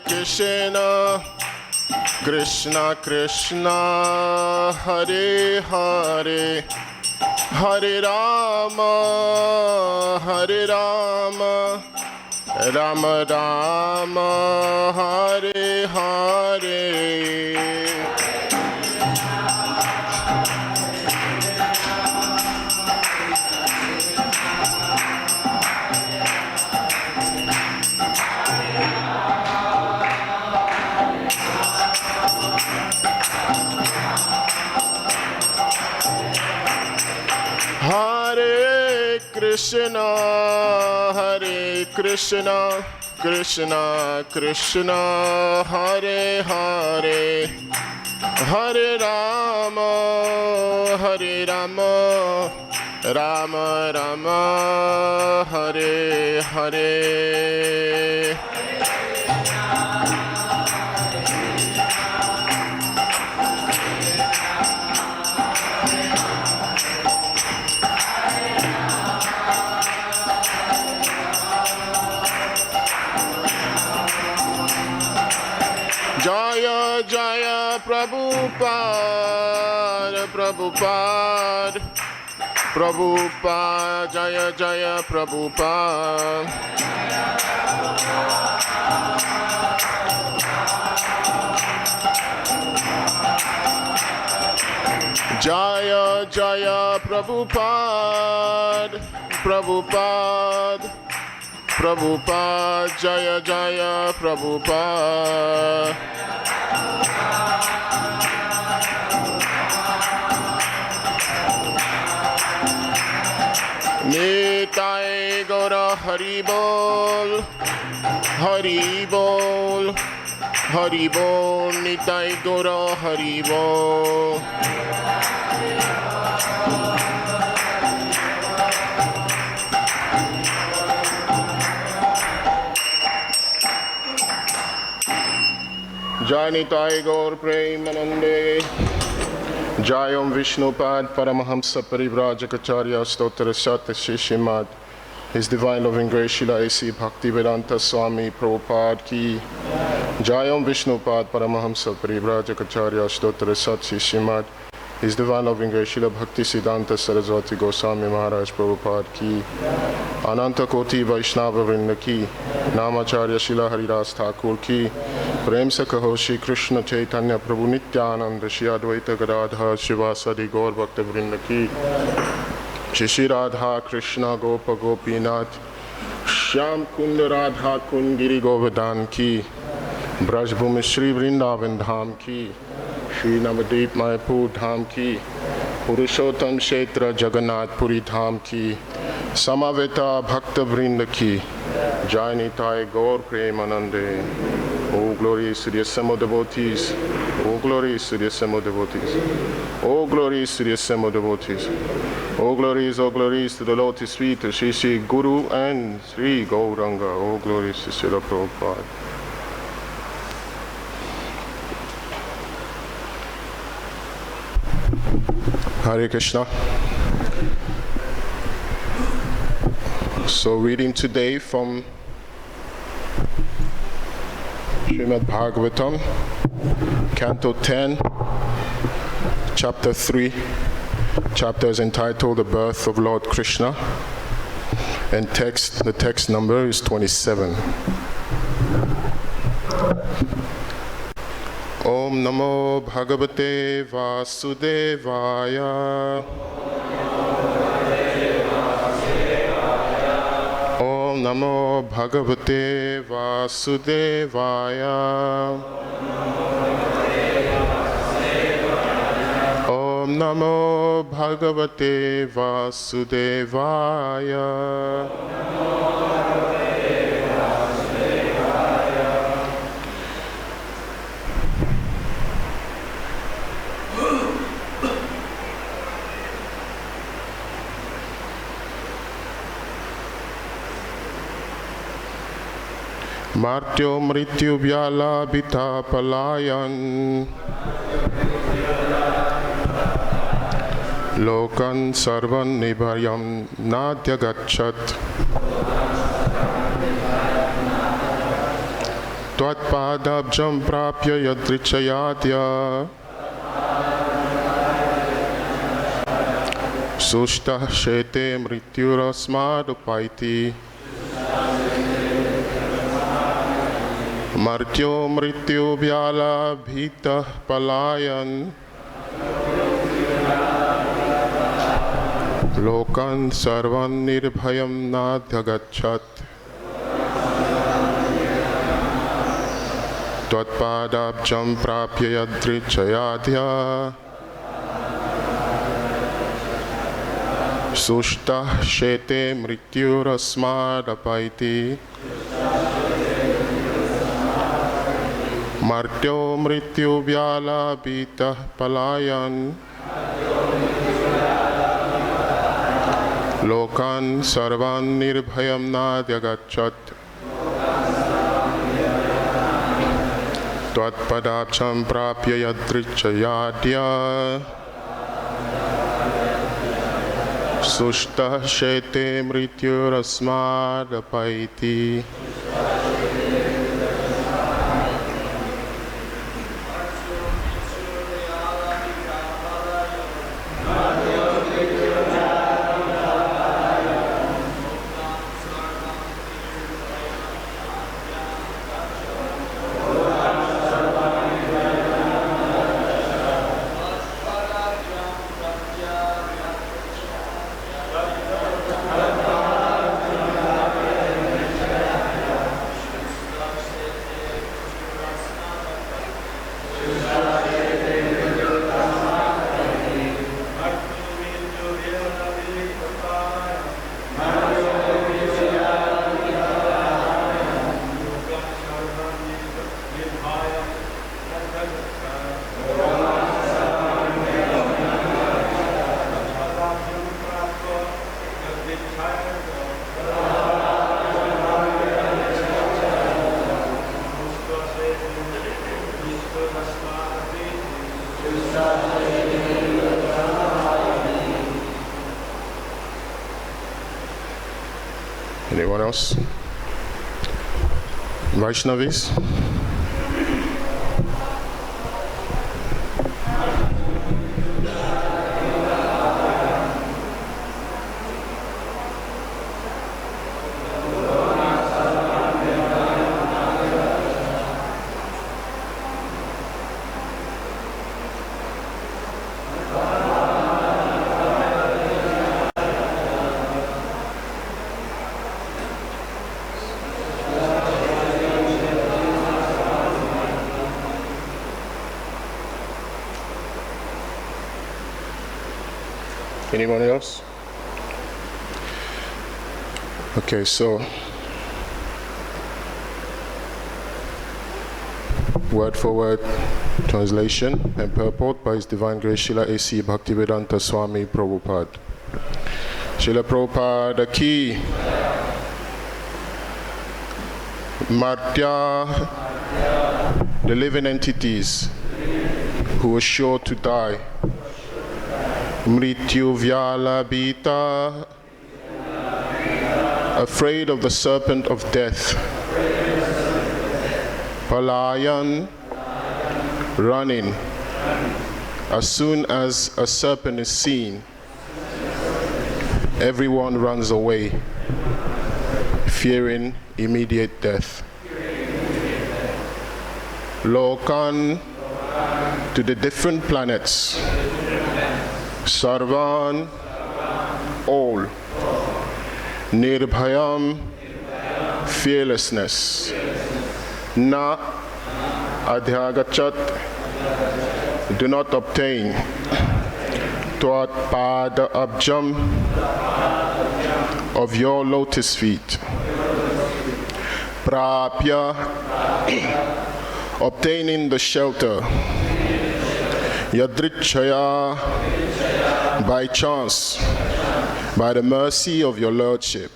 Krishna, Krishna Krishna, Hare Hare, Hare Rama, Hare Rama, Rama Rama, Hare Hare. Hare Krishna, Krishna Krishna, Hare Hare, Hare Rama, Rama Rama, Hare Hare. Jaya Jaya Prabhupada, Prabhupada, Prabhupada, Jaya Jaya Prabhupada. Jaya Jaya Prabhupada, Prabhupada, Prabhupada, Jaya Jaya Prabhupada. Nitai Gaura Haribol, Haribol, Haribol, Nitai Gaura Haribol. Jai Nitai Gaur Premanande, Jayam Vishnupad Paramahamsa Parivrajacharya Stotra Sat Shishimad, His Divine Loving Grace Srila A.C. Bhaktivedanta Swami Prabhupada Ki, Jayam Vishnupad Paramahamsa Parivrajacharya Stotra Sat Shishimad, His Divine Loving Grace Srila Bhakti Siddhanta Saraswati Goswami Maharaj Prabhupada Ki, Ananta Koti Vaishnava Vrinda Ki, Namacharya Srila Haridas Thakur Ki, प्रेम से कहो श्री कृष्ण चैतन्य प्रभु नित्यानंद श्री अद्वैत गदाधर शिवासदि गौर भक्त वृंद की, श्री राधा कृष्ण गोप गोपीनाथ श्याम कुंड राधा कुंड गिरि गोवर्धन की, ब्रजभूमि श्री वृंदावन धाम की, श्री नवद्वीप मायपुर धाम की, पुरुषोत्तम क्षेत्र जगन्नाथपुरी धाम की, समवेता भक्त वृंद की, जय निताय गौर प्रेमानंदे. Oh glories to the assembled devotees, oh glories to the assembled devotees, oh glories to the assembled devotees, oh glories to the lotus feet of Sri Sri Guru and Sri Gauranga, oh glories to Srila Prabhupada. Hare Krishna. So reading today from Srimad Bhagavatam, Canto 10, Chapter 3. Chapter is entitled The Birth of Lord Krishna, and the text number is 27. Om Namo Bhagavate Vasudevaya. Om Namo Bhagavate Vasudevaya. Om Namo Bhagavate Vasudevaya. Martyo Mrityu Vyala Bita Palayan Lokan Sarvan Nibharyam Nadya Gachat. Tvatpadabjam prapya yadrichayadya Sushta shete mrityurasmadupaiti Martyo mrityu vyala bhita palayan Lokan sarvan nirbhayam nadhyagachat Tvatpadabjam prapya yadrichayadya Sushta shete mrityurasmadapaiti Martyo mrityu vyala bhita palayan Lokan sarvan nirbhayam nadhyagachat Tvatpadabjam prapya yadrichayadya Sushta shete mrityurasmadapaiti Anyone else? Vaishnavis? Anyone else? Okay, so word for word translation and purport by His Divine Grace Srila A.C. Bhaktivedanta Swami Prabhupada. Srila Prabhupada ki Martya, the living entities who are sure to die. Mrityu Vyala Bhita, afraid of the serpent of death. Palayan, running. As soon as a serpent is seen, everyone runs away, fearing immediate death. Lokan, to the different planets. Sarvan, all. Nirbhayam, fearlessness. Na adhyagachat, do not obtain. Tvat pada abjam, of your lotus feet. Prapya, obtaining the shelter. Yadrichaya, by chance, by the mercy of your Lordship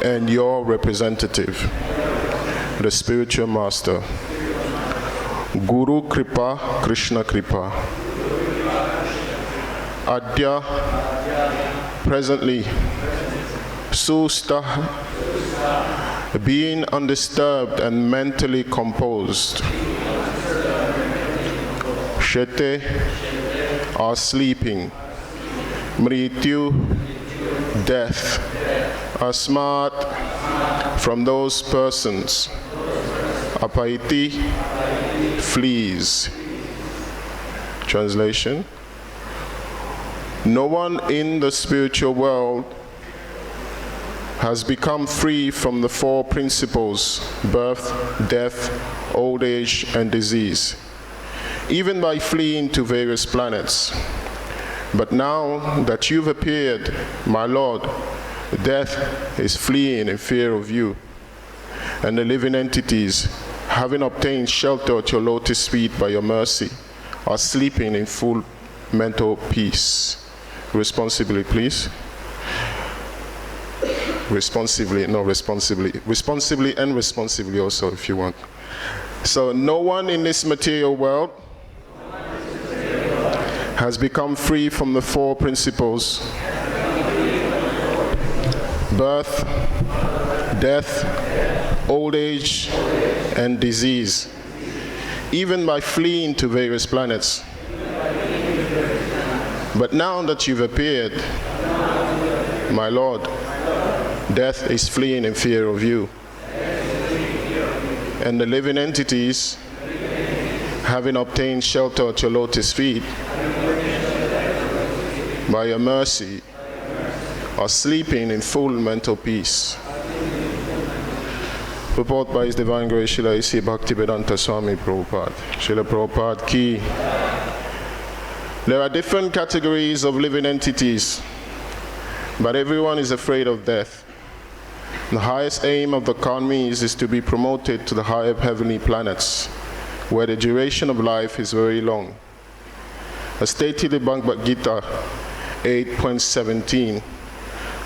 and your representative, the spiritual master. Guru Kripa, Krishna Kripa. Adya, presently. Susta, being undisturbed and mentally composed. Shete are sleeping. Mrityu, death, are smart from those persons. Apaiti, flees. Translation: no one in the spiritual world has become free from the four principles: birth, death, old age, and disease, even by fleeing to various planets. But now that you've appeared, my Lord, death is fleeing in fear of you, and the living entities, having obtained shelter at your lotus feet by your mercy, are sleeping in full mental peace. Responsibly, please. Responsibly, no, responsibly. Responsibly and responsibly also, if you want. So no one in this material world has become free from the four principles: birth, death, old age, and disease, even by fleeing to various planets. But now that you've appeared, my Lord, death is fleeing in fear of you, and the living entities, having obtained shelter at your lotus feet by your mercy, are sleeping in full mental peace. Purport by His Divine Grace Srila A.C. Bhaktivedanta Swami Prabhupada. Srila Prabhupada Ki. There are different categories of living entities, but everyone is afraid of death. The highest aim of the karmis is to be promoted to the higher heavenly planets, where the duration of life is very long. As stated in Bhagavad Gita 8.17,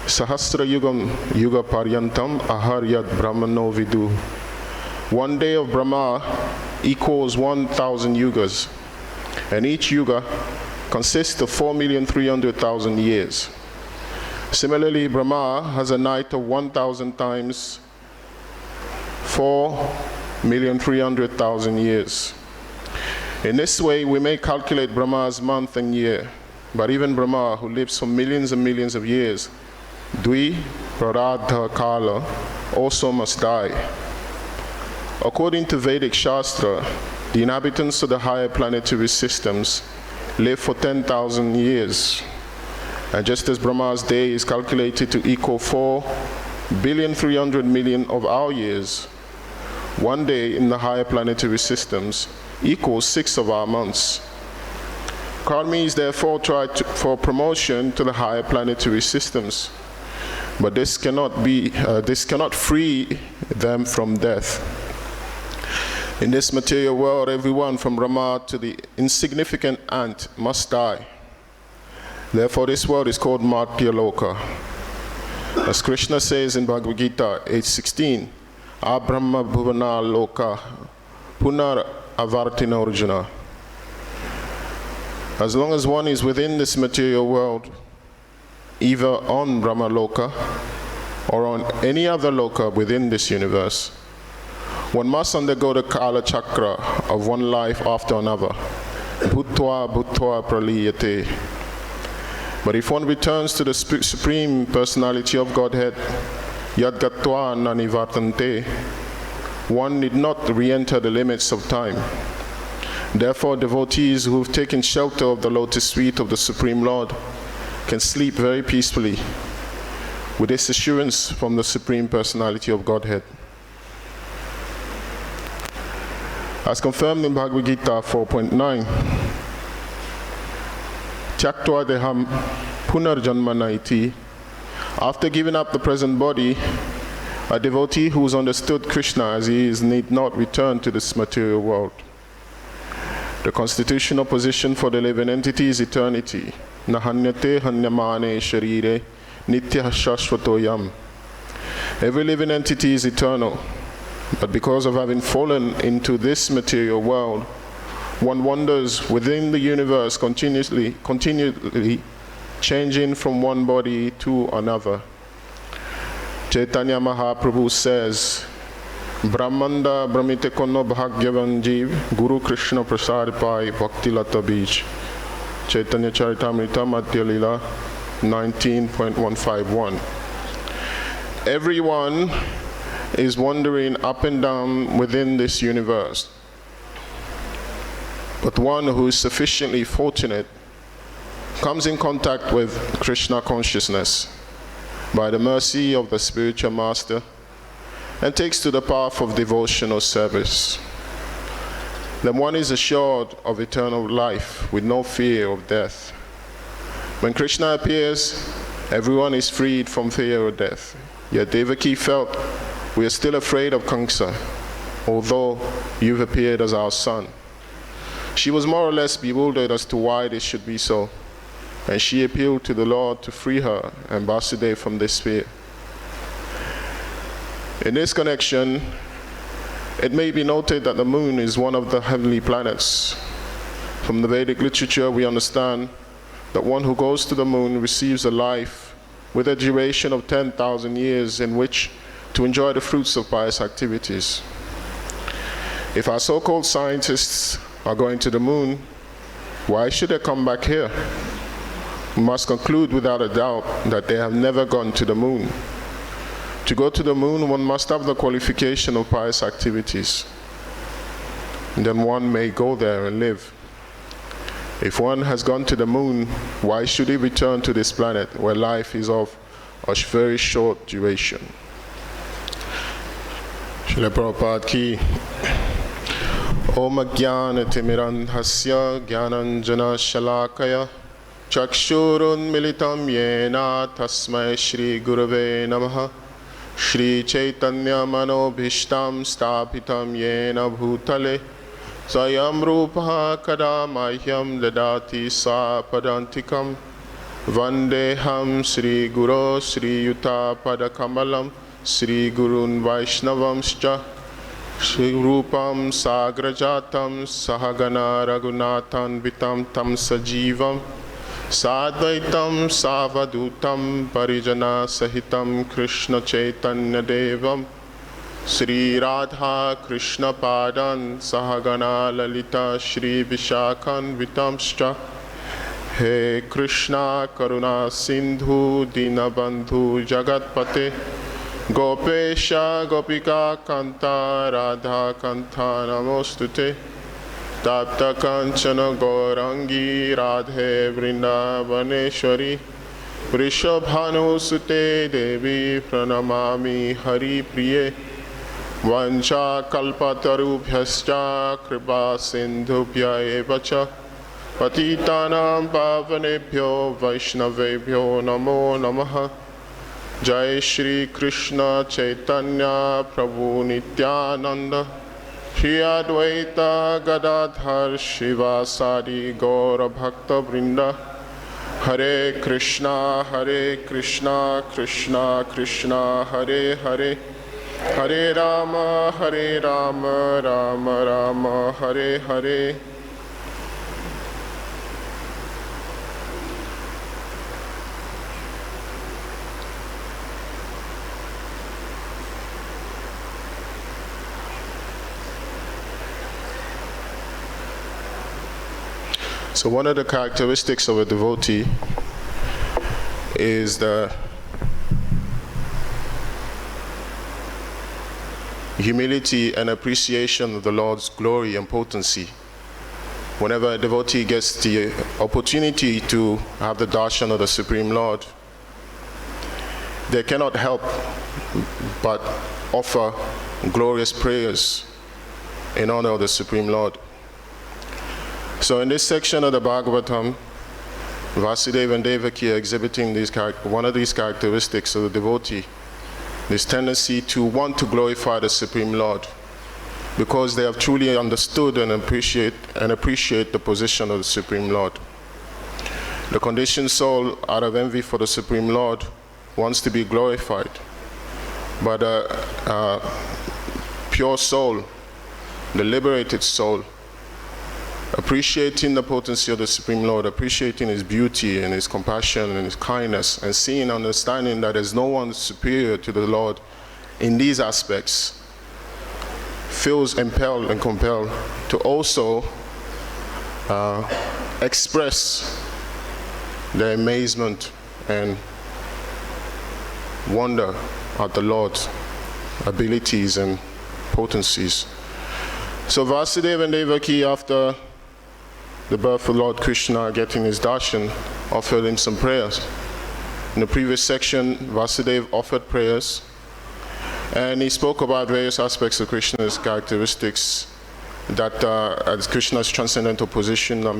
Sahasra Yugam Yuga Paryantam Aharyat Brahmano Vidu. One day of Brahma equals 1,000 yugas, and each yuga consists of 4,300,000 years. Similarly, Brahma has a night of 1,000 times 4,300,000 years. In this way, we may calculate Brahma's month and year, but even Brahma, who lives for millions and millions of years, Dvi Praradha Kala, also must die. According to Vedic Shastra, the inhabitants of the higher planetary systems live for 10,000 years. And just as Brahma's day is calculated to equal 4,300,000,000 of our years, one day in the higher planetary systems equals 6 of our months. Karmis therefore try for promotion to the higher planetary systems, but this cannot free them from death. In this material world, everyone from Brahma to the insignificant ant must die. Therefore, this world is called Martya Loka. As Krishna says in Bhagavad Gita 8.16, Abrahma Bhuvana Loka Punar Avartina Arjuna. As long as one is within this material world, either on Brahma Loka or on any other Loka within this universe, one must undergo the Kala Chakra of one life after another. Bhutva Bhutva Praliyate. But if one returns to the Supreme Personality of Godhead, Yad Gatva Nanivartante, one need not re-enter the limits of time. Therefore, devotees who have taken shelter of the lotus feet of the Supreme Lord can sleep very peacefully with this assurance from the Supreme Personality of Godhead. As confirmed in Bhagavad Gita 4.9, Tyaktva deham punarjanmana iti. After giving up the present body, a devotee who has understood Krishna as he is need not return to this material world. The constitutional position for the living entity is eternity. Nahanyate hanyamane sharire nitya shashvatoyam. Every living entity is eternal, but because of having fallen into this material world, one wanders within the universe continually changing from one body to another. Chaitanya Mahaprabhu says, Brahmanda Brahmite Kono Bhagyavan Jeev, Guru Krishna Prasad Pai Bhakti Lata Beach. Chaitanya Charitamrita Madhya Lila 19.151. Everyone is wandering up and down within this universe. But one who is sufficiently fortunate comes in contact with Krishna consciousness by the mercy of the spiritual master and takes to the path of devotional service. Then one is assured of eternal life with no fear of death. When Krishna appears, everyone is freed from fear of death. Yet Devaki felt, we are still afraid of Kamsa, although you've appeared as our son. She was more or less bewildered as to why this should be so, and she appealed to the Lord to free her and Vasudeva from this fear. In this connection, it may be noted that the moon is one of the heavenly planets. From the Vedic literature, we understand that one who goes to the moon receives a life with a duration of 10,000 years in which to enjoy the fruits of pious activities. If our so-called scientists are going to the moon, why should they come back here? We must conclude without a doubt that they have never gone to the moon. To go to the moon, one must have the qualification of pious activities. And then one may go there and live. If one has gone to the moon, why should he return to this planet where life is of a very short duration? Srila Prabhupada ki. Om Jnana Timirandhasya Jnananjana Shalakaya Chakshurun Militam Yena Tasmai Shri Gurave Namaha Shri Chaitanya Manobhishtam Stapitam Yena Bhutale Sayam Rupaha Kada Mahyam Dadati Sa Padantikam Vandeham Shri Guru Shri Yuta Padakamalam Shri Gurun Vaishnavamscha Shri Rupam Sagrajatam Sahagana Raghunathan Vitam Tam Sajivam Sadvaitam Savadutam Parijana Sahitam Krishna Chaitanya Devam Sri Radha Krishna Padan Sahagana Lalita Shri Vishakhan Vitamscha He Krishna Karuna Sindhu Dinabandhu Jagatpate Gopesha Gopika Kanta Radha Kanta Namostute Tapta Kanchana Gaurangi Radhe Vrindavaneshwari Vrishabhanu Sute Devi Pranamami Hari Priye Vancha Kalpatarubhyascha Kripa Sindhubhya Evacha Patitanam Pavanebhyo Vaishnavebhyo Namo Namaha Jai Shri Krishna Chaitanya Prabhu Nityananda Shri Advaita Gadadhar Shivasadi Gaura Bhakta Vrinda Hare Krishna Krishna Krishna Hare Hare Hare Rama Rama Rama Hare Hare. So one of the characteristics of a devotee is the humility and appreciation of the Lord's glory and potency. Whenever a devotee gets the opportunity to have the darshan of the Supreme Lord, they cannot help but offer glorious prayers in honor of the Supreme Lord. So in this section of the Bhagavatam, Vasudeva and Devaki are exhibiting one of these characteristics of the devotee, this tendency to want to glorify the Supreme Lord, because they have truly understood and appreciate the position of the Supreme Lord. The conditioned soul, out of envy for the Supreme Lord, wants to be glorified. But a pure soul, the liberated soul, appreciating the potency of the Supreme Lord, appreciating His beauty and His compassion and His kindness, and seeing, understanding that there's no one superior to the Lord in these aspects, feels impelled and compelled to also express their amazement and wonder at the Lord's abilities and potencies. So Vasudeva and Devaki, after the birth of Lord Krishna getting his darshan, offered him some prayers. In the previous section, Vasudeva offered prayers, and he spoke about various aspects of Krishna's characteristics that as Krishna's transcendental position that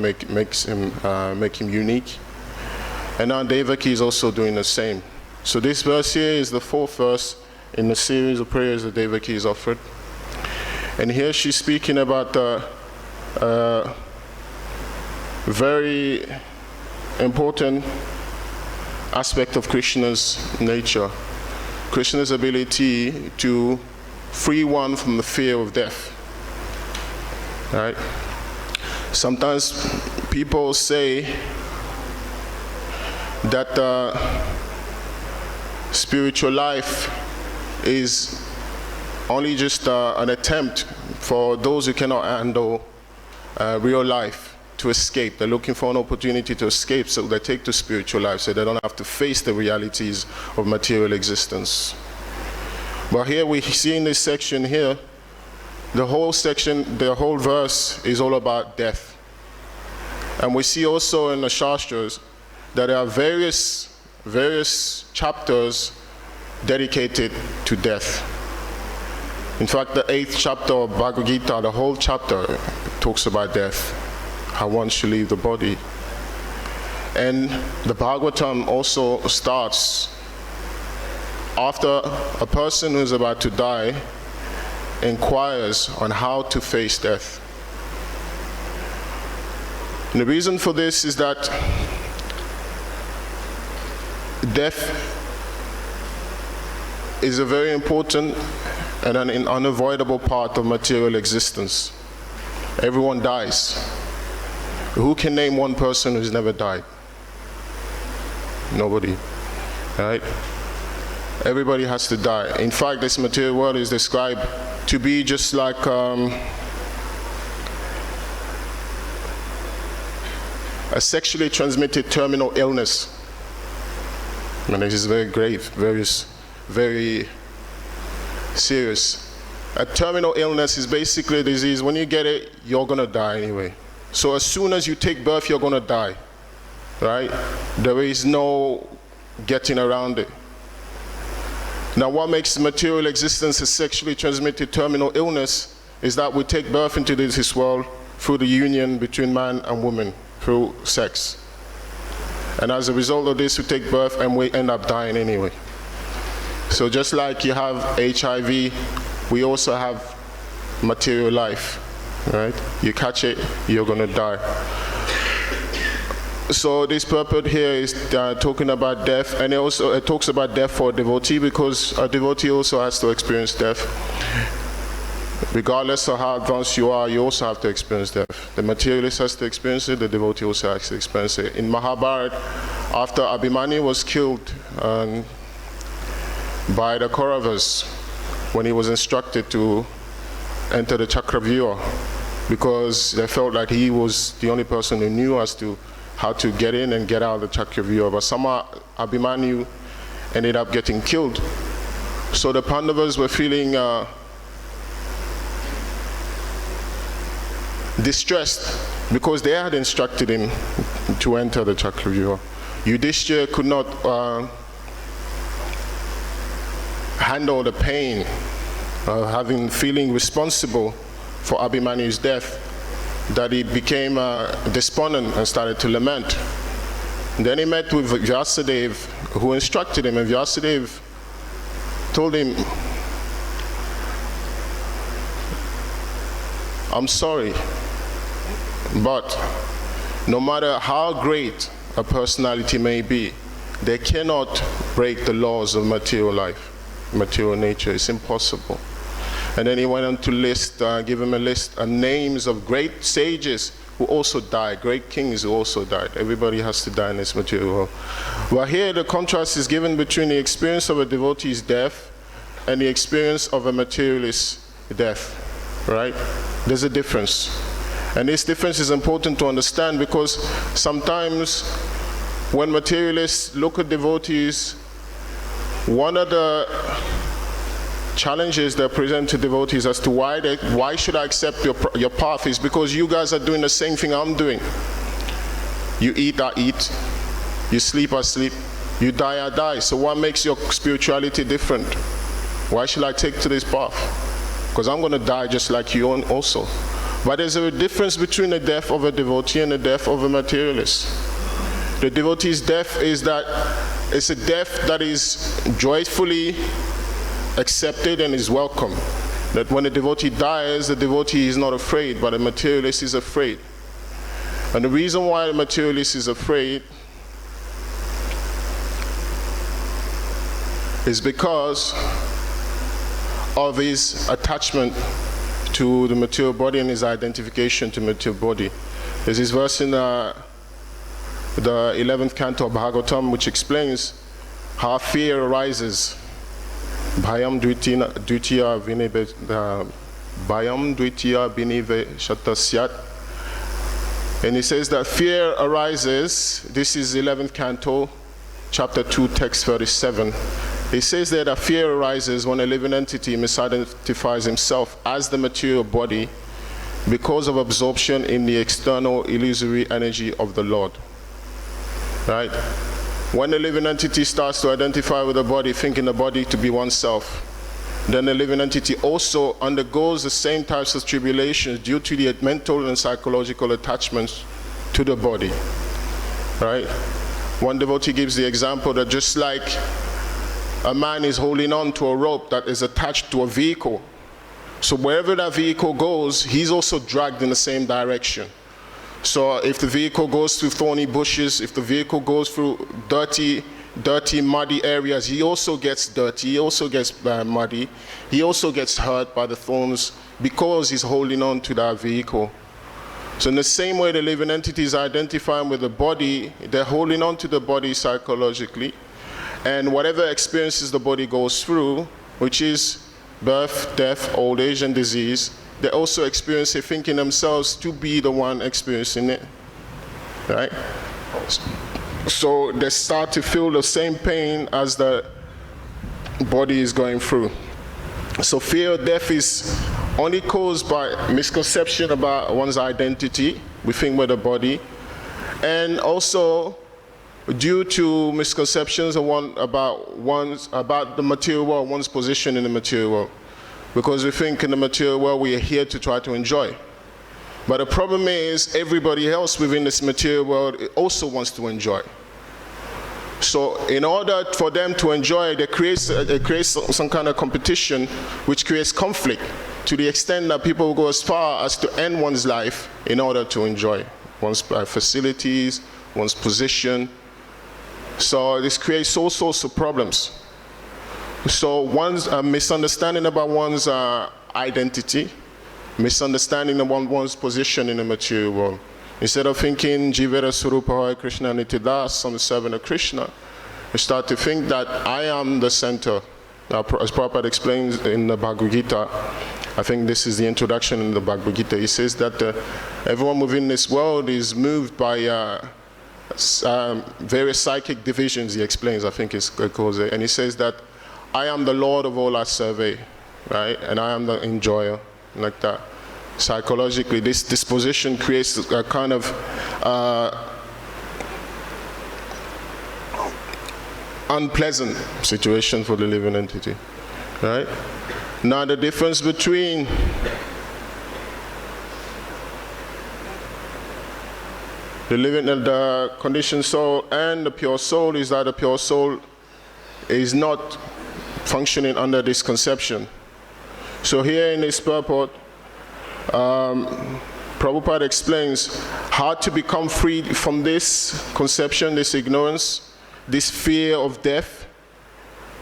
make him unique. And now Devaki is also doing the same. So this verse here is the fourth verse in the series of prayers that Devaki is offered. And here she's speaking about a very important aspect of Krishna's nature. Krishna's ability to free one from the fear of death. Right? Sometimes people say that spiritual life is only just an attempt for those who cannot handle real life to escape. They're looking for an opportunity to escape, so they take to spiritual life so they don't have to face the realities of material existence. But here we see in this section here, the whole section, the whole verse is all about death. And we see also in the Shastras that there are various chapters dedicated to death. In fact, the 8th chapter of Bhagavad Gita, the whole chapter talks about death, how one should leave the body. And the Bhagavatam also starts after a person who is about to die inquires on how to face death. And the reason for this is that death is a very important and an unavoidable part of material existence. Everyone dies. Who can name one person who's never died? Nobody, right? Everybody has to die. In fact, this material world is described to be just like a sexually transmitted terminal illness. And this is very grave, very serious. A terminal illness is basically a disease. When you get it, you're going to die anyway. So as soon as you take birth, you're going to die, right? There is no getting around it. Now, what makes material existence a sexually transmitted terminal illness is that we take birth into this world through the union between man and woman, through sex. And as a result of this, we take birth and we end up dying anyway. So just like you have HIV, we also have material life, right? You catch it, you're going to die. So this purport here is talking about death, and it talks about death for a devotee, because a devotee also has to experience death. Regardless of how advanced you are, you also have to experience death. The materialist has to experience it, the devotee also has to experience it. In Mahabharata, after Abhimanyu was killed by the Kauravas, when he was instructed to enter the Chakravyuha, because they felt like he was the only person who knew as to how to get in and get out of the Chakravyuha. But somehow Abhimanyu ended up getting killed. So the Pandavas were feeling distressed because they had instructed him to enter the Chakravyuha. Yudhishthira could not handle the pain of feeling responsible for Abhimanyu's death, that he became despondent and started to lament. And then he met with Vyasadeva, who instructed him, and Vyasadeva told him, I'm sorry, but no matter how great a personality may be, they cannot break the laws of material life, material nature. It's impossible. And then he went on to give him a list of names of great sages who also died, great kings who also died. Everybody has to die in this material world. But here the contrast is given between the experience of a devotee's death and the experience of a materialist's death, right? There's a difference. And this difference is important to understand because sometimes when materialists look at devotees, one of the challenges that present to devotees as to why should I accept your path is because you guys are doing the same thing I'm doing. You eat, I eat. You sleep, I sleep. You die, I die. So what makes your spirituality different? Why should I take to this path? Because I'm going to die just like you also. But there's a difference between the death of a devotee and the death of a materialist. The devotee's death is that it's a death that is joyfully accepted and is welcome. That when a devotee dies, the devotee is not afraid, but the materialist is afraid. And the reason why the materialist is afraid is because of his attachment to the material body and his identification to the material body. There's this verse in the 11th canto of Bhagavatam which explains how fear arises. Bhayam dvitiya vinive shatasyat. And he says that fear arises, this is 11th canto, chapter 2, text 37. He says there that fear arises when a living entity misidentifies himself as the material body because of absorption in the external illusory energy of the Lord. Right? When the living entity starts to identify with the body, thinking the body to be oneself, then the living entity also undergoes the same types of tribulations due to the mental and psychological attachments to the body. Right? One devotee gives the example that just like a man is holding on to a rope that is attached to a vehicle, so wherever that vehicle goes, he's also dragged in the same direction. So if the vehicle goes through thorny bushes, if the vehicle goes through dirty, muddy areas, he also gets dirty, he also gets muddy, he also gets hurt by the thorns because he's holding on to that vehicle. So in the same way the living entities are identifying with the body, they're holding on to the body psychologically, and whatever experiences the body goes through, which is birth, death, old age, and disease, they also experience it thinking themselves to be the one experiencing it, right? So they start to feel the same pain as the body is going through. So fear of death is only caused by misconception about one's identity, we think with the body, and also due to misconceptions about the material world, one's position in the material world. Because we think in the material world we are here to try to enjoy. But the problem is everybody else within this material world also wants to enjoy. So in order for them to enjoy, it creates some kind of competition which creates conflict to the extent that people go as far as to end one's life in order to enjoy one's facilities, one's position. So this creates all sorts of problems. So one's misunderstanding about one's identity, misunderstanding of one's position in the material world. Instead of thinking Jivera Surupa Krishna Nitidas, I'm the servant of Krishna, we start to think that I am the center. Now, as Prabhupada explains in the Bhagavad Gita, I think this is the introduction in the Bhagavad Gita, he says that everyone within this world is moved by various psychic divisions, he explains, I think he calls it, and he says that I am the Lord of all I survey, right? And I am the enjoyer, like that. Psychologically, this disposition creates a kind of unpleasant situation for the living entity, right? Now the difference between the conditioned soul and the pure soul is that the pure soul is not functioning under this conception. So here in this purport, Prabhupada explains how to become free from this conception, this ignorance, this fear of death.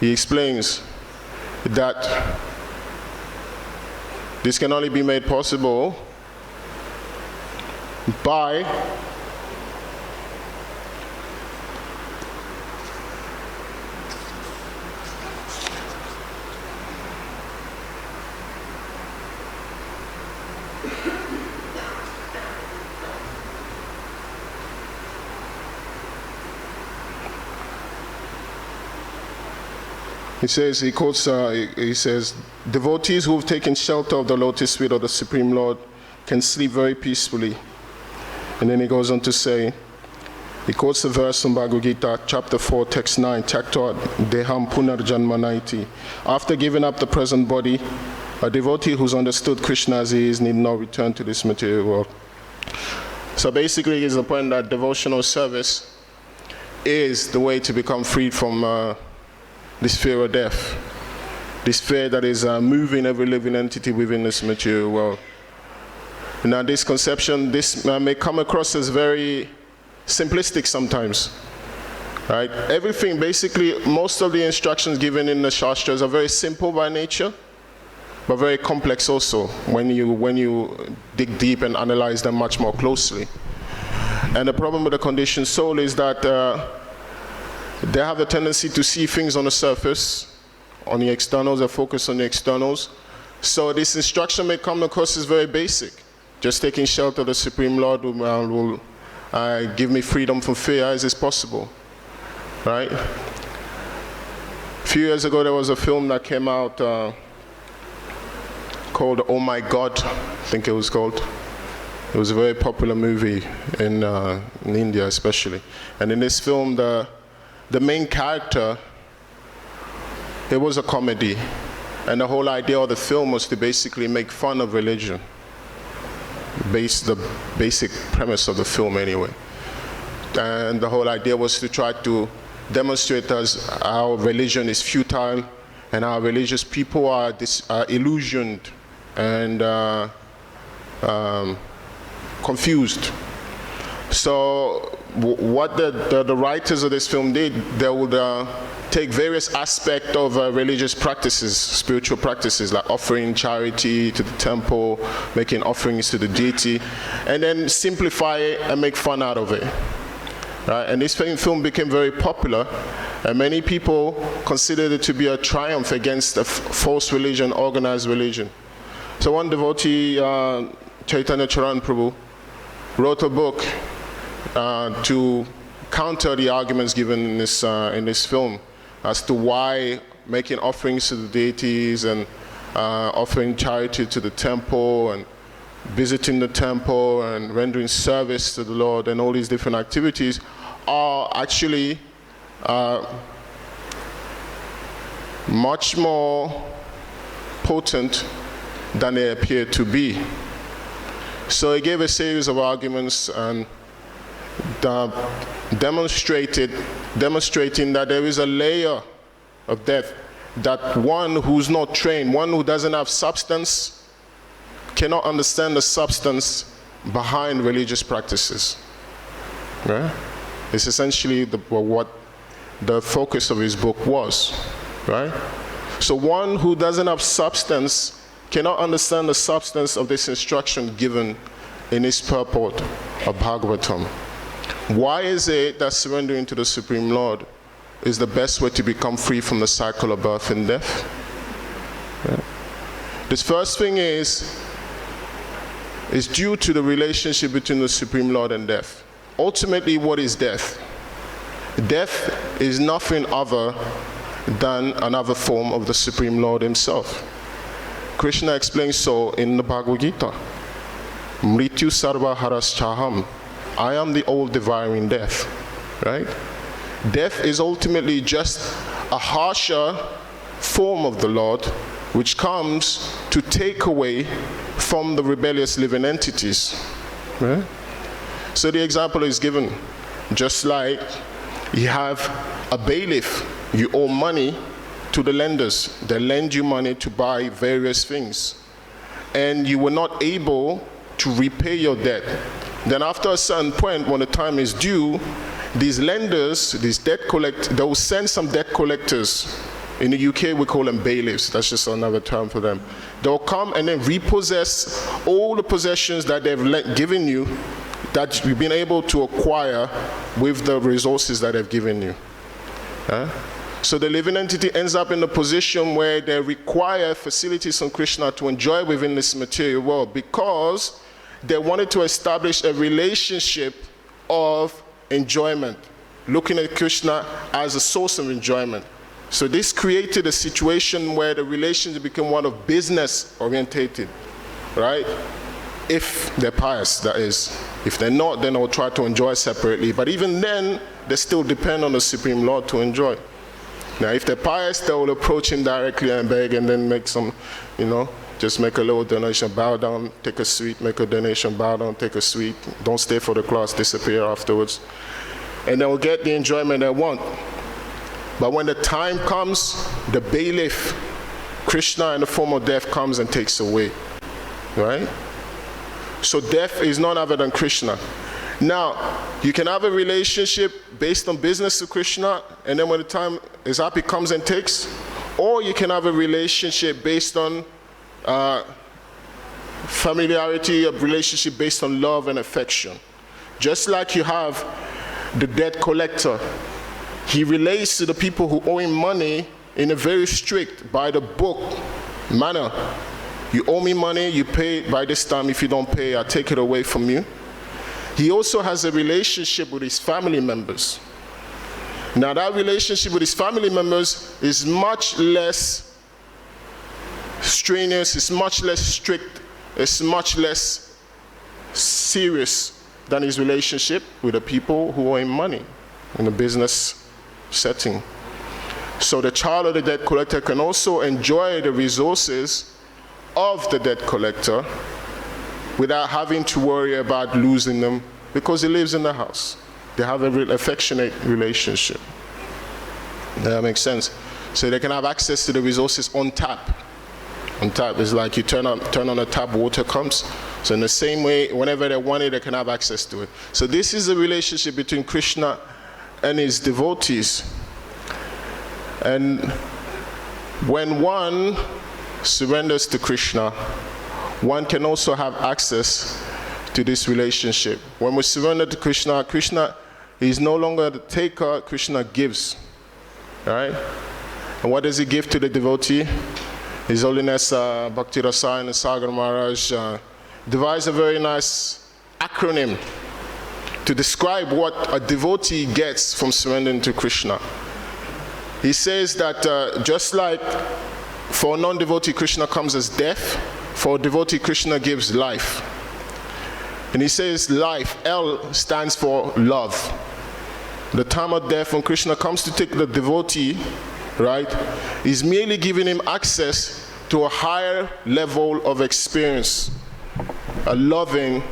He explains that this can only be made possible by he says, devotees who have taken shelter of the lotus feet of the Supreme Lord can sleep very peacefully. And then he goes on to say, he quotes the verse from Bhagavad Gita, chapter 4, text 9, Tyakta deham punarjanmanaiti. After giving up the present body, a devotee who's understood Krishna as he is need not return to this material world. So basically, it's the point that devotional service is the way to become freed from this fear of death, this fear that is moving every living entity within this material world. Now this conception, this may come across as very simplistic sometimes, right? Everything, basically, most of the instructions given in the Shastras are very simple by nature, but very complex also when you dig deep and analyze them much more closely. And the problem with the conditioned soul is that they have a tendency to see things on the surface, on the externals, they focus on the externals. So this instruction may come across as very basic. Just taking shelter of the Supreme Lord will give me freedom from fear as is possible, right? A few years ago there was a film that came out called Oh My God, I think it was called. It was a very popular movie in India especially. And in this film, the main character, it was a comedy, and the whole idea of the film was to basically make fun of religion. The basic premise of the film anyway. And the whole idea was to try to demonstrate us how religion is futile and how religious people are illusioned and confused. So what the writers of this film did, they would take various aspects of religious practices, spiritual practices, like offering charity to the temple, making offerings to the deity, and then simplify it and make fun out of it. Right? And this film became very popular, and many people considered it to be a triumph against a false religion, organized religion. So one devotee, Chaitanya Charan Prabhu, wrote a book to counter the arguments given in this film as to why making offerings to the deities and offering charity to the temple and visiting the temple and rendering service to the Lord and all these different activities are actually much more potent than they appear to be. So he gave a series of arguments and demonstrating that there is a layer of death that one who's not trained, one who doesn't have substance, cannot understand the substance behind religious practices. Right? It's essentially what the focus of his book was. Right? So one who doesn't have substance cannot understand the substance of this instruction given in this purport of Bhagavatam. Why is it that surrendering to the Supreme Lord is the best way to become free from the cycle of birth and death? Yeah. This first thing is due to the relationship between the Supreme Lord and death. Ultimately, what is death? Death is nothing other than another form of the Supreme Lord himself. Krishna explains so in the Bhagavad Gita. Mrityu sarva haras chaham. I am the all devouring death. Right? Death is ultimately just a harsher form of the Lord which comes to take away from the rebellious living entities. Right? So the example is given, just like you have a bailiff, you owe money to the lenders. They lend you money to buy various things, and you were not able to repay your debt. Then after a certain point, when the time is due, these lenders, these debt collectors, they will send some debt collectors. In the UK, we call them bailiffs. That's just another term for them. They'll come and then repossess all the possessions that they've given you, that you've been able to acquire with the resources that I've given you. So the living entity ends up in a position where they require facilities from Krishna to enjoy within this material world, because they wanted to establish a relationship of enjoyment, looking at Krishna as a source of enjoyment. So this created a situation where the relationship became one of business orientated, right? If they're pious, that is. If they're not, then they'll try to enjoy separately. But even then, they still depend on the Supreme Lord to enjoy. Now, if they're pious, they will approach him directly and beg, and then make some, just make a little donation, bow down, take a sweet, make a donation, bow down, take a sweet, don't stay for the class, disappear afterwards. And they will get the enjoyment they want. But when the time comes, the bailiff, Krishna in the form of death, comes and takes away, right? So death is none other than Krishna. Now, you can have a relationship based on business to Krishna, and then when the time is up, he comes and takes. Or you can have a relationship based on familiarity, a relationship based on love and affection. Just like you have the debt collector. He relates to the people who owe him money in a very strict, by the book manner. You owe me money, you pay by this time. If you don't pay, I'll take it away from you. He also has a relationship with his family members. Now that relationship with his family members is much less strenuous, it's much less strict, it's much less serious than his relationship with the people who owe him money in a business setting. So the child of the debt collector can also enjoy the resources of the debt collector without having to worry about losing them, because he lives in the house. They have a real affectionate relationship. That makes sense. So they can have access to the resources on tap. On tap is like you turn on a tap, water comes. So in the same way, whenever they want it, they can have access to it. So this is a relationship between Krishna and his devotees. And when one surrenders to Krishna, one can also have access to this relationship. When we surrender to Krishna, Krishna is no longer the taker, Krishna gives. Right? And what does he give to the devotee? His Holiness Bhakti Rasayana Sagar Maharaj devised a very nice acronym to describe what a devotee gets from surrendering to Krishna. He says that just like for a non-devotee, Krishna comes as death, for a devotee, Krishna gives life. And he says life, L stands for love. The time of death, when Krishna comes to take the devotee, right, is merely giving him access to a higher level of experience, a loving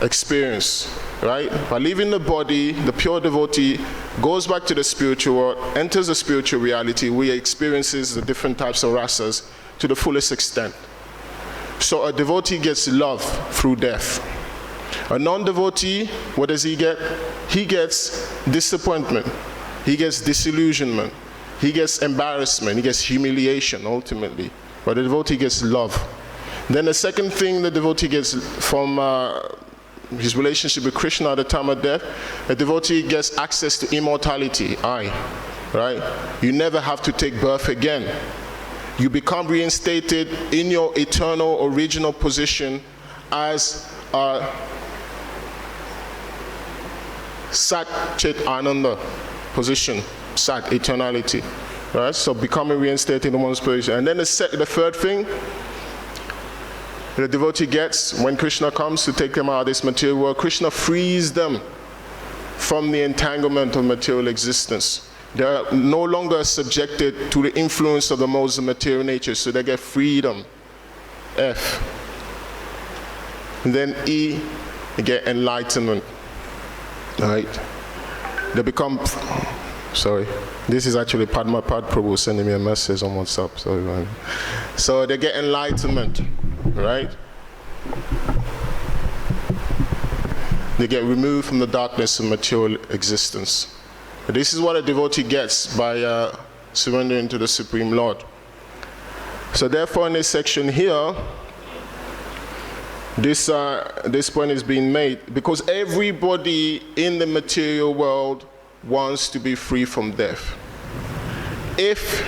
experience, right? By leaving the body, the pure devotee goes back to the spiritual world, enters the spiritual reality, where he experiences the different types of rasas to the fullest extent. So a devotee gets love through death. A non-devotee, what does he get? He gets disappointment. He gets disillusionment. He gets embarrassment. He gets humiliation, ultimately. But the devotee gets love. Then the second thing the devotee gets from his relationship with Krishna at the time of death, the devotee gets access to immortality, right? You never have to take birth again. You become reinstated in your eternal, original position as Sat Chit Ananda position, Sat, eternality, right? So becoming reinstated in one's position. And then the third thing the devotee gets when Krishna comes to take them out of this material world, Krishna frees them from the entanglement of material existence. They are no longer subjected to the influence of the modes of material nature, so they get freedom, F. And then E, they get enlightenment. Right? They become, sorry, this is actually Padma Pad Prabhu sending me a message on WhatsApp. Sorry, man. So they get enlightenment, right? They get removed from the darkness of material existence. This is what a devotee gets by surrendering to the Supreme Lord. So therefore in this section here, this point is being made because everybody in the material world wants to be free from death. If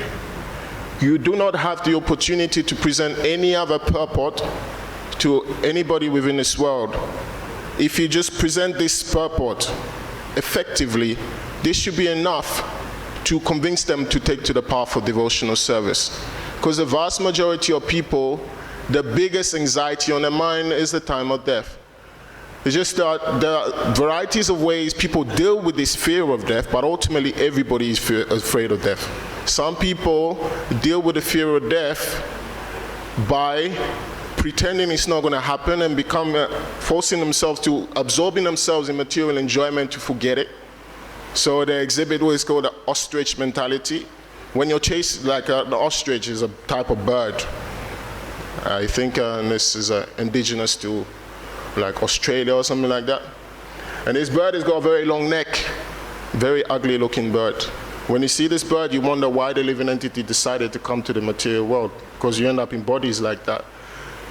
you do not have the opportunity to present any other purport to anybody within this world, if you just present this purport effectively, this should be enough to convince them to take to the path of devotional service. Because the vast majority of people, the biggest anxiety on their mind is the time of death. It's just that there are varieties of ways people deal with this fear of death, but ultimately everybody is afraid of death. Some people deal with the fear of death by pretending it's not going to happen and forcing themselves to absorbing themselves in material enjoyment to forget it. So they exhibit what is called the ostrich mentality. When you're chased, like the ostrich is a type of bird. I think this is indigenous to like Australia or something like that. And this bird has got a very long neck, very ugly looking bird. When you see this bird, you wonder why the living entity decided to come to the material world, because you end up in bodies like that.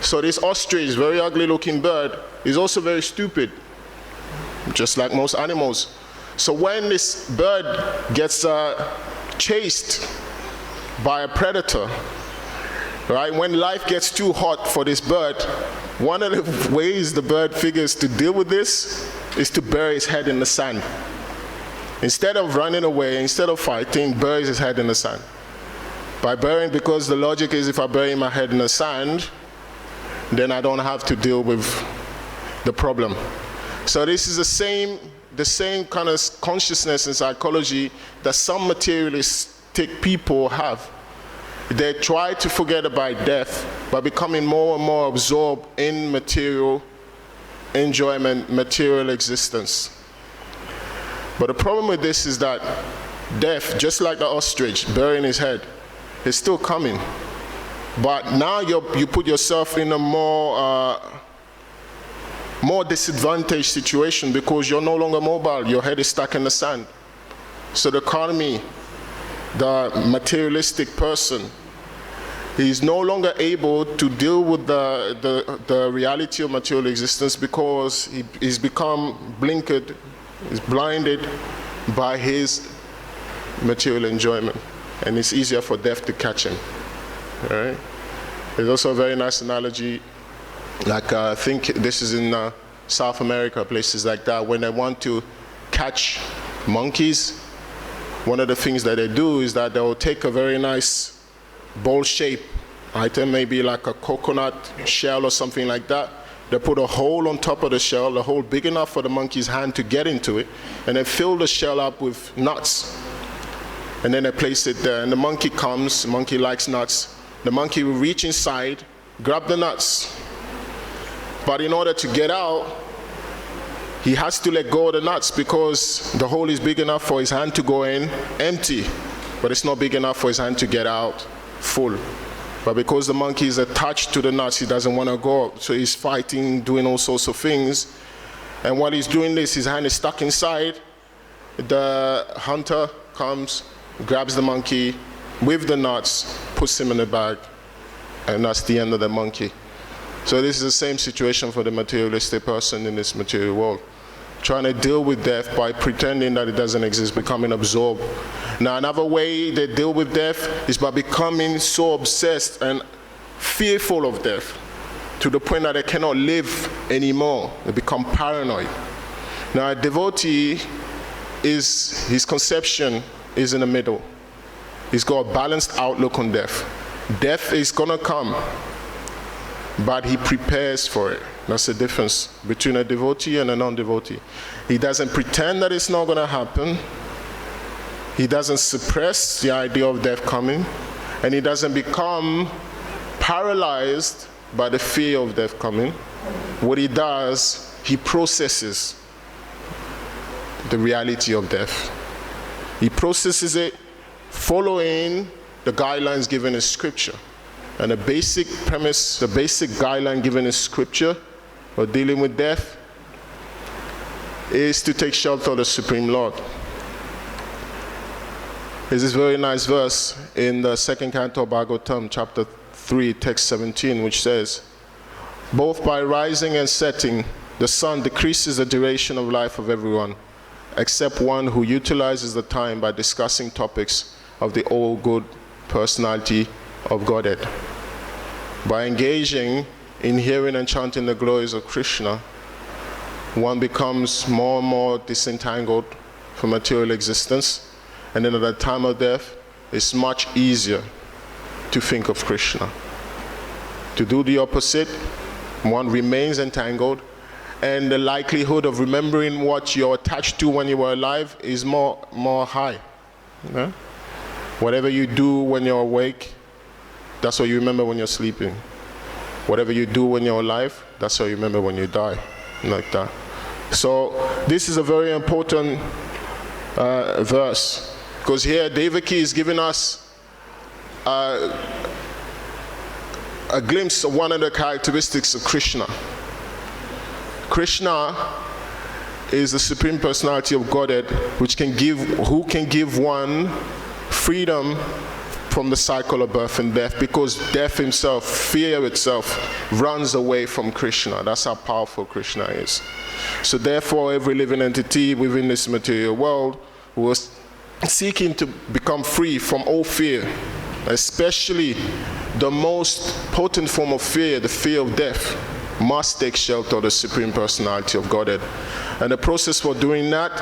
So this ostrich, very ugly looking bird, is also very stupid, just like most animals. So when this bird gets chased by a predator, right, when life gets too hot for this bird, one of the ways the bird figures to deal with this is to bury his head in the sand. Instead of running away, instead of fighting, buries his head in the sand. By burying, because the logic is if I bury my head in the sand, then I don't have to deal with the problem. So this is the same kind of consciousness in psychology that some materialistic people have. They try to forget about death by becoming more and more absorbed in material enjoyment, material existence. But the problem with this is that death, just like the ostrich burying his head, is still coming. But now you put yourself in a more disadvantaged situation because you're no longer mobile. Your head is stuck in the sand. So the economy, the materialistic person, is no longer able to deal with the reality of material existence because he's become blinkered, is blinded by his material enjoyment, and it's easier for death to catch him. All right? There's also a very nice analogy, like I think this is in South America, places like that, when they want to catch monkeys, one of the things that they do is that they will take a very nice bowl-shaped item, maybe like a coconut shell or something like that. They put a hole on top of the shell, a hole big enough for the monkey's hand to get into it, and they fill the shell up with nuts. And then they place it there, and the monkey comes, the monkey likes nuts. The monkey will reach inside, grab the nuts. But in order to get out, he has to let go of the nuts because the hole is big enough for his hand to go in empty, but it's not big enough for his hand to get out full. But because the monkey is attached to the nuts, he doesn't want to go. So he's fighting, doing all sorts of things. And while he's doing this, his hand is stuck inside. The hunter comes, grabs the monkey with the nuts, puts him in the bag, and that's the end of the monkey. So this is the same situation for the materialistic person in this material world, trying to deal with death by pretending that it doesn't exist, becoming absorbed. Now, another way they deal with death is by becoming so obsessed and fearful of death to the point that they cannot live anymore. They become paranoid. Now, a devotee, his conception is in the middle. He's got a balanced outlook on death. Death is going to come, but he prepares for it. That's the difference between a devotee and a non-devotee. He doesn't pretend that it's not going to happen. He doesn't suppress the idea of death coming, and he doesn't become paralyzed by the fear of death coming. What he does, he processes the reality of death. He processes it following the guidelines given in Scripture. And the basic premise, the basic guideline given in Scripture for dealing with death is to take shelter of the Supreme Lord. There's this very nice verse in the second canto of Bhagavatam, chapter 3, text 17, which says, both by rising and setting, the sun decreases the duration of life of everyone, except one who utilizes the time by discussing topics of the all-good personality of Godhead. By engaging in hearing and chanting the glories of Krishna, one becomes more and more disentangled from material existence, and then at the time of death, it's much easier to think of Krishna. To do the opposite, one remains entangled, and the likelihood of remembering what you're attached to when you were alive is more high. Yeah? Whatever you do when you're awake, that's what you remember when you're sleeping. Whatever you do when you're alive, that's what you remember when you die, like that. So this is a very important verse, because here Devaki is giving us a glimpse of one of the characteristics of Krishna. Krishna is the Supreme Personality of Godhead, who can give one freedom from the cycle of birth and death, because death himself, fear itself, runs away from Krishna. That's how powerful Krishna is. So therefore, every living entity within this material world was seeking to become free from all fear, especially the most potent form of fear, the fear of death, must take shelter of the Supreme Personality of Godhead. And the process for doing that,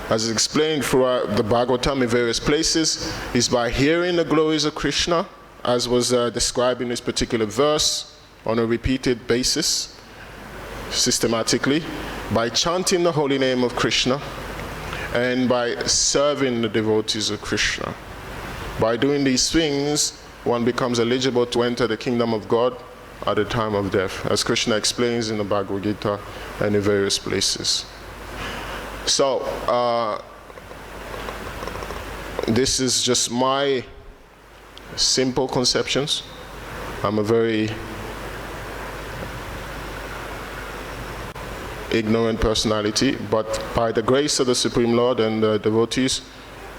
as explained throughout the Bhagavatam in various places, is by hearing the glories of Krishna, as was described in this particular verse, on a repeated basis, systematically, by chanting the holy name of Krishna, and by serving the devotees of Krishna. By doing these things, one becomes eligible to enter the kingdom of God at the time of death, as Krishna explains in the Bhagavad Gita and in various places. So, this is just my simple conceptions. I'm a very ignorant personality, but by the grace of the Supreme Lord and the devotees,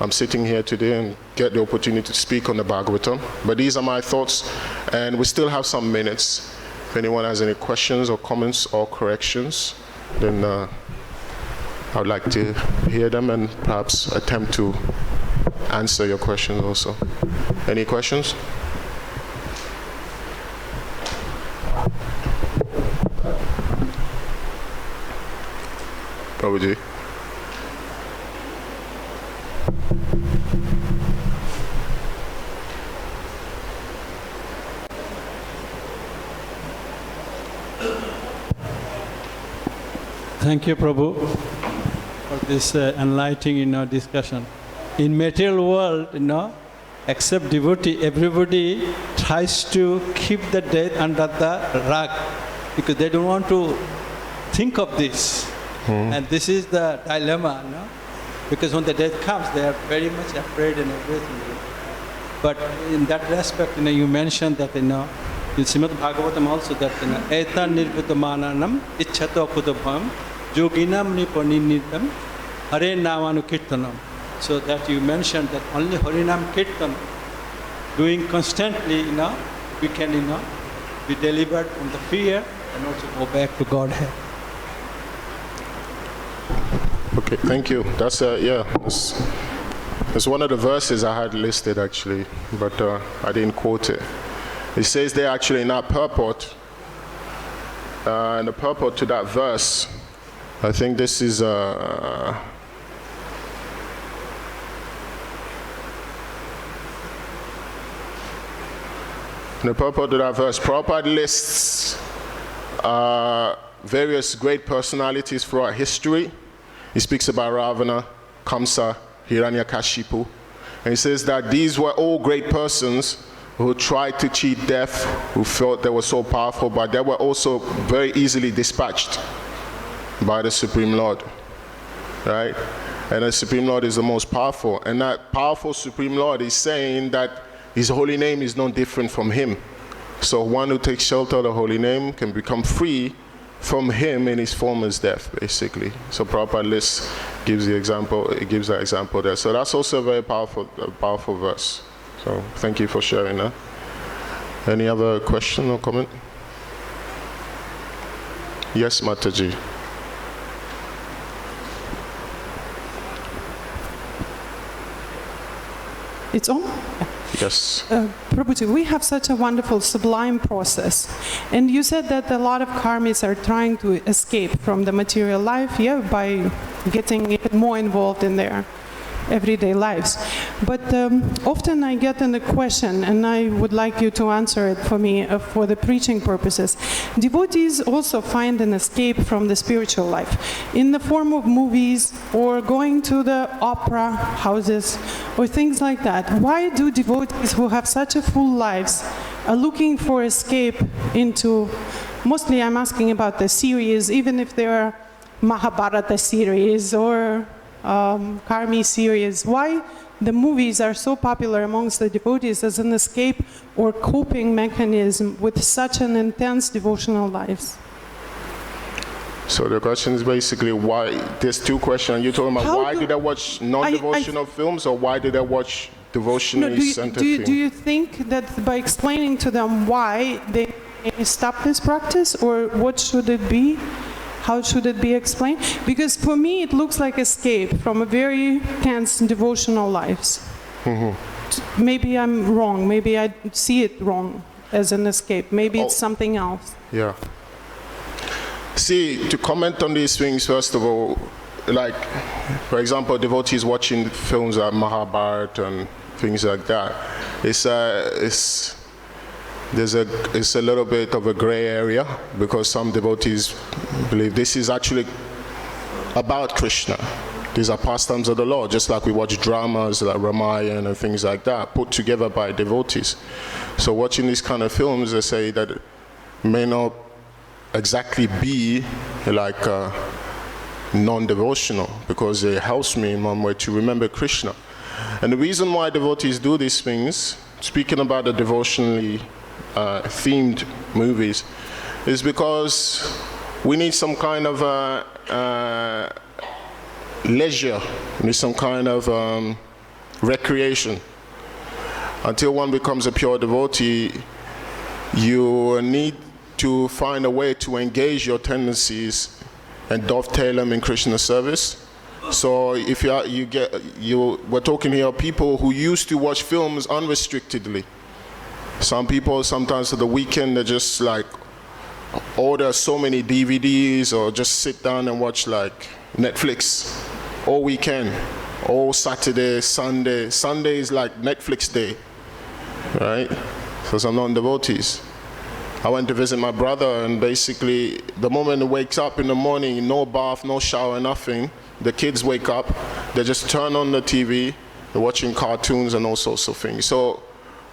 I'm sitting here today and get the opportunity to speak on the Bhagavatam. But these are my thoughts, and we still have some minutes. If anyone has any questions or comments or corrections, then I would like to hear them and perhaps attempt to answer your questions also. Any questions? Prabhuji. Thank you, Prabhu, for this enlightening, discussion. In material world, except devotee, everybody tries to keep the death under the rug because they don't want to think of this. And this is the dilemma, because when the death comes, they are very much afraid and everything. But in that respect, you mentioned that, in Srimad Bhagavatam also, that, Eta nirvitamananam ichhato kudabham yoginam nipaninitam hare namanu kirtanam. So that you mentioned that only Harinam Kirtan, doing constantly, we can, be delivered from the fear and also go back to Godhead. Okay, thank you. That's that's one of the verses I had listed actually, but I didn't quote it. It says there actually in that purport, in the purport to that verse, I think this is in the purport to that verse, Prabhupada lists various great personalities throughout history. He speaks about Ravana, Kamsa, Hiranyakashipu, and he says that these were all great persons who tried to cheat death, who felt they were so powerful, but they were also very easily dispatched by the Supreme Lord, right? And the Supreme Lord is the most powerful, and that powerful Supreme Lord is saying that His holy name is no different from Him. So one who takes shelter of the holy name can become free from him in his former's death, basically. So Prabhupada gives the example, it gives that example there. So that's also a very powerful verse. So thank you for sharing that. Any other question or comment? Yes, Mataji. It's on? Yes. Prabhuji, we have such a wonderful, sublime process. And you said that a lot of karmis are trying to escape from the material life, by getting even more involved in their everyday lives. But often I get in the question, and I would like you to answer it for me for the preaching purposes. Devotees also find an escape from the spiritual life in the form of movies or going to the opera houses or things like that. Why do devotees who have such a full lives are looking for escape into, mostly I'm asking about the series, even if they are Mahabharata series or Karmi series, why the movies are so popular amongst the devotees as an escape or coping mechanism with such an intense devotional lives? So the question is basically why, there's two questions. You're talking about why did I watch non-devotional films or why did I watch devotionally centered films? Do you think that by explaining to them why they stop this practice, or what should it be? How should it be explained? Because for me, it looks like escape from a very tense devotional lives. Mm-hmm. Maybe I'm wrong. Maybe I see it wrong as an escape. Maybe it's something else. Yeah. See, to comment on these things, first of all, like, for example, devotees watching films like Mahabharata and things like that, it's a little bit of a gray area because some devotees believe this is actually about Krishna. These are pastimes of the Lord, just like we watch dramas like Ramayana and things like that, put together by devotees. So watching these kind of films, they say that it may not exactly be like non-devotional because it helps me in one way to remember Krishna. And the reason why devotees do these things, speaking about the devotionally themed movies, is because we need some kind of leisure, we need some kind of recreation. Until one becomes a pure devotee, you need to find a way to engage your tendencies and dovetail them in Krishna service. So if we're talking here people who used to watch films unrestrictedly. Some people sometimes at the weekend they just like order so many DVDs or just sit down and watch like Netflix all weekend, all Saturday, Sunday. Sunday is like Netflix day, right? For some non-devotees. I went to visit my brother and basically the moment he wakes up in the morning, no bath, no shower, nothing, the kids wake up, they just turn on the TV, they're watching cartoons and all sorts of things. So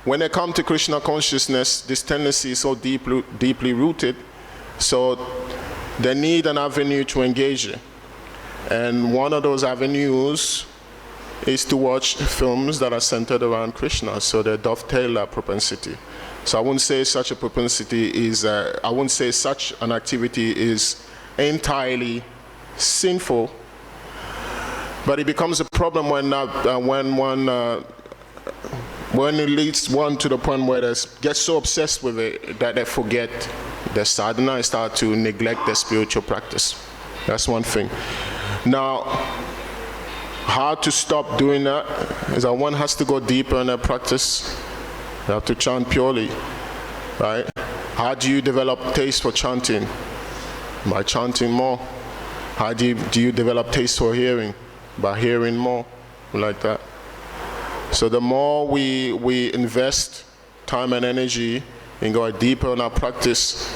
when they come to Krishna consciousness, this tendency is so deeply rooted, so they need an avenue to engage in. And one of those avenues is to watch films that are centered around Krishna, so they dovetail that propensity. So I wouldn't say such a propensity is, I wouldn't say such an activity is entirely sinful, but it becomes a problem when it leads one to the point where they get so obsessed with it that they forget their sadhana and start to neglect their spiritual practice. That's one thing. Now, how to stop doing that is that one has to go deeper in their practice. You have to chant purely, right? How do you develop taste for chanting? By chanting more. How do you develop taste for hearing? By hearing more, like that. So the more we invest time and energy in going deeper in our practice,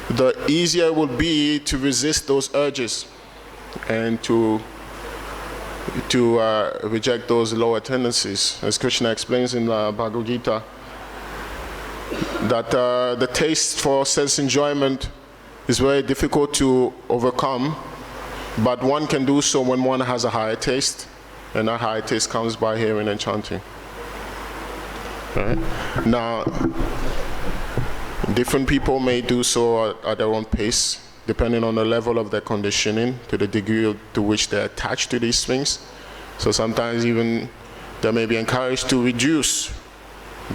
the easier it will be to resist those urges and to reject those lower tendencies. As Krishna explains in the Bhagavad Gita, that the taste for sense enjoyment is very difficult to overcome, but one can do so when one has a higher taste, and that higher taste comes by hearing and chanting. Right? Now, different people may do so at their own pace, depending on the level of their conditioning, to the degree to which they're attached to these things. So sometimes even they may be encouraged to reduce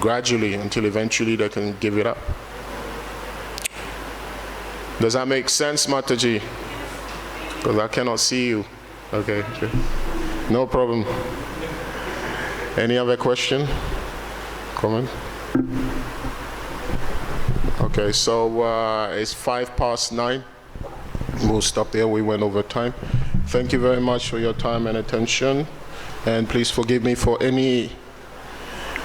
gradually until eventually they can give it up. Does that make sense, Mataji? Because I cannot see you. Okay. No problem. Any other question? Comment? Okay, so it's 9:05. We'll stop there. We went over time. Thank you very much for your time and attention. And please forgive me for any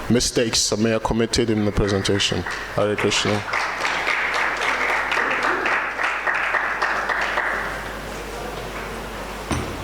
mistakes I may have committed in the presentation. Hare Krishna.